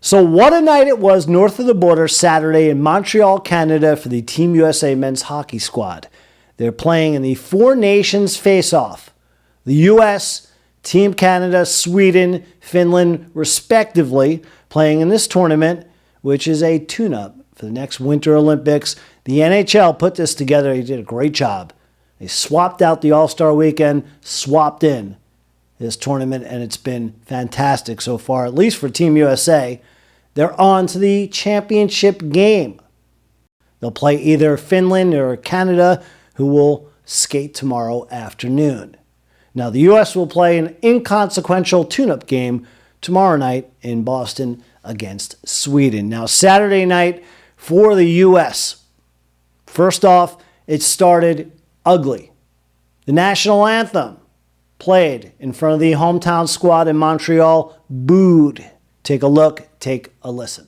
So what a night it was north of the border Saturday in Montreal, Canada for the Team USA men's hockey squad. They're playing in the Four Nations face-off. The US, Team Canada, Sweden, Finland, respectively, playing in this tournament, which is a tune-up for the next Winter Olympics. The NHL put this together. They did a great job. They swapped out the All-Star Weekend, swapped in this tournament, and it's been fantastic so far, at least for Team USA. They're on to the championship game. They'll play either Finland or Canada, who will skate tomorrow afternoon. Now, the U.S. will play an inconsequential tune-up game tomorrow night in Boston against Sweden. Now, Saturday night for the U.S. First off, it started ugly. The national anthem played in front of the hometown squad in Montreal, booed. Take a look, take a listen.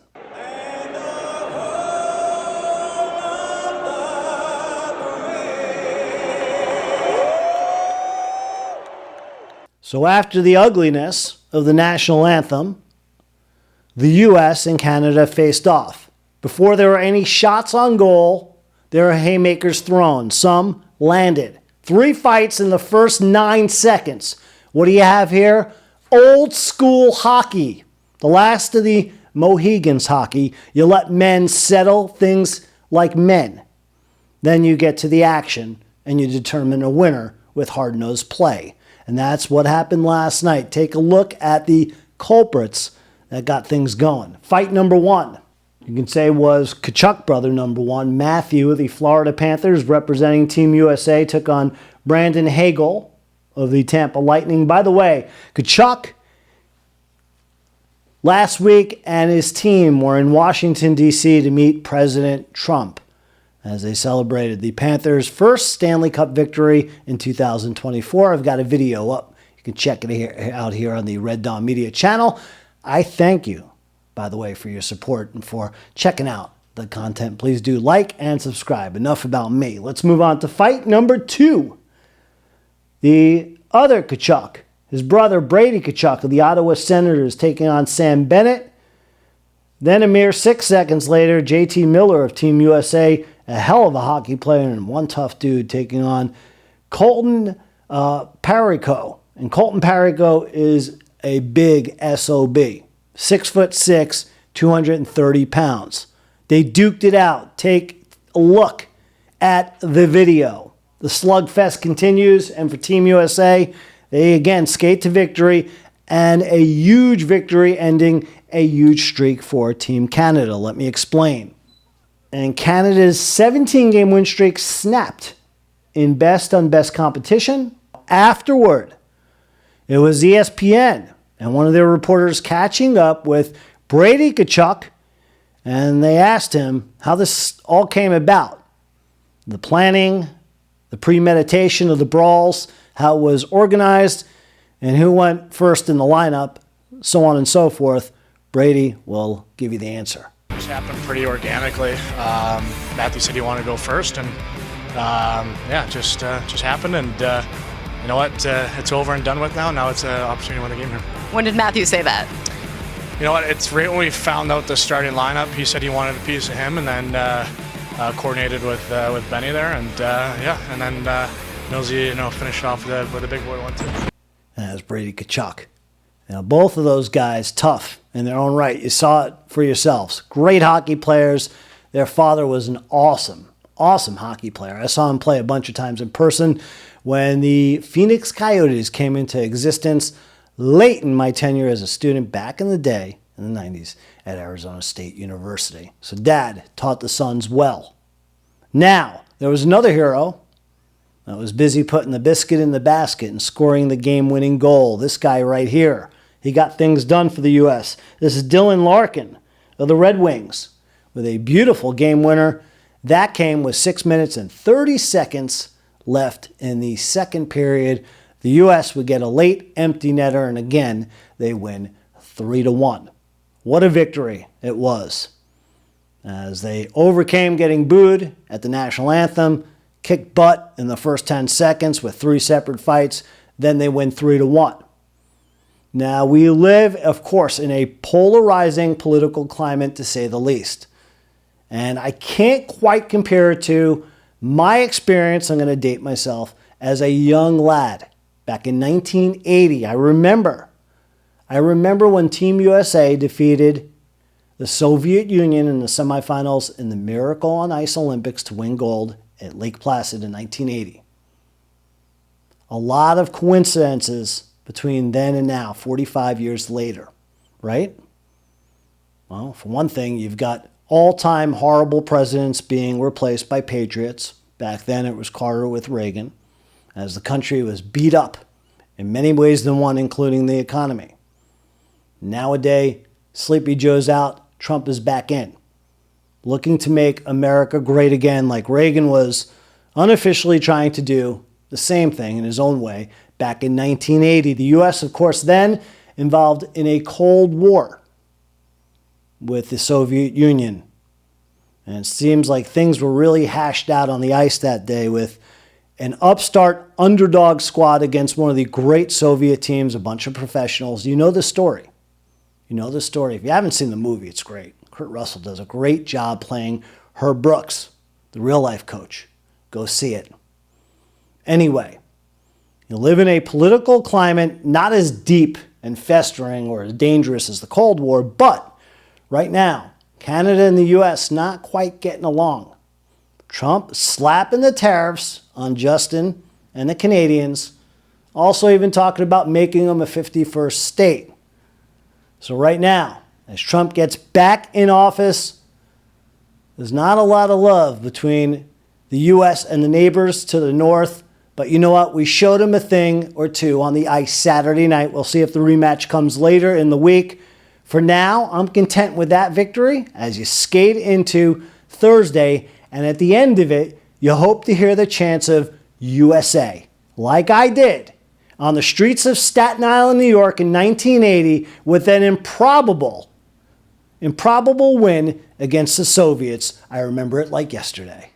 So after the ugliness of the national anthem, the U.S. and Canada faced off. Before there were any shots on goal, there were haymakers thrown. Some landed. 3 fights in the first 9 seconds. What do you have here? Old school hockey. The last of the Mohegans hockey. You let men settle things like men. Then you get to the action and you determine a winner with hard-nosed play. And that's what happened last night. Take a look at the culprits that got things going. Fight number 1, you can say, was Tkachuk brother number 1. Matthew of the Florida Panthers, representing Team USA, took on Brandon Hagel of the Tampa Lightning. By the way, Tkachuk last week and his team were in Washington, D.C. to meet President Trump as they celebrated the Panthers' first Stanley Cup victory in 2024. I've got a video up. You can check it out here on the Red Dawn Media channel. I thank you, by the way, for your support and for checking out the content. Please do like and subscribe. Enough about me. Let's move on to fight number 2. The other Tkachuk, his brother Brady Tkachuk of the Ottawa Senators, taking on Sam Bennett. Then a mere 6 seconds later, JT Miller of Team USA, a hell of a hockey player and one tough dude, taking on Colton Parayko. And Colton Parayko is a big SOB. 6'6", 230 pounds. They duked it out. Take a look at the video. The slugfest continues, and for Team USA, they again skate to victory, and a huge victory ending a huge streak for Team Canada. Let me explain. And Canada's 17-game win streak snapped in best-on-best competition. Afterward, it was ESPN and one of their reporters catching up with Brady Tkachuk, and they asked him how this all came about. The planning, the premeditation of the brawls, how it was organized, and who went first in the lineup, so on and so forth. Brady will give you the answer. It just happened pretty organically. Matthew said he wanted to go first, and yeah, just happened. And you know what? It's over and done with now. Now it's an opportunity to win the game here. When did Matthew say that? You know what? It's right when we found out the starting lineup. He said he wanted a piece of him, and then coordinated with Benny there, and yeah, and then Millsy, finished off with a big boy 1-2. That's Brady Tkachuk. Now, both of those guys, tough in their own right. You saw it for yourselves. Great hockey players. Their father was an awesome hockey player. I saw him play a bunch of times in person when the Phoenix Coyotes came into existence late in my tenure as a student back in the day, in the 90s, at Arizona State University. So Dad taught the sons well. Now, there was another hero that was busy putting the biscuit in the basket and scoring the game-winning goal. This guy right here. He got things done for the U.S. This is Dylan Larkin of the Red Wings with a beautiful game winner. That came with 6 minutes and 30 seconds left in the second period. The U.S. would get a late empty netter, and again, they win 3-1. What a victory it was, as they overcame getting booed at the national anthem, kicked butt in the first 10 seconds with 3 separate fights, then they win 3-1. Now, we live, of course, in a polarizing political climate, to say the least. And I can't quite compare it to my experience, I'm going to date myself, as a young lad. Back in 1980, I remember when Team USA defeated the Soviet Union in the semifinals in the Miracle on Ice Olympics to win gold at Lake Placid in 1980. A lot of coincidences between then and now, 45 years later, right? Well, for one thing, you've got all-time horrible presidents being replaced by patriots. Back then, it was Carter with Reagan, as the country was beat up in many ways than one, including the economy. Nowadays, Sleepy Joe's out, Trump is back in, looking to make America great again, like Reagan was unofficially trying to do the same thing in his own way back in 1980. The U.S., of course, then involved in a Cold War with the Soviet Union. And it seems like things were really hashed out on the ice that day with an upstart underdog squad against one of the great Soviet teams, a bunch of professionals. You know the story. You know the story. If you haven't seen the movie, it's great. Kurt Russell does a great job playing Herb Brooks, the real-life coach. Go see it. Anyway, you live in a political climate not as deep and festering or as dangerous as the Cold War, but right now, Canada and the U.S. not quite getting along. Trump slapping the tariffs on Justin and the Canadians, also even talking about making them a 51st state. So right now, as Trump gets back in office, there's not a lot of love between the U.S. and the neighbors to the north. But you know what? We showed him a thing or two on the ice Saturday night. We'll see if the rematch comes later in the week. For now, I'm content with that victory as you skate into Thursday. And at the end of it, you hope to hear the chants of USA, like I did on the streets of Staten Island, New York in 1980 with an improbable win against the Soviets. I remember it like yesterday.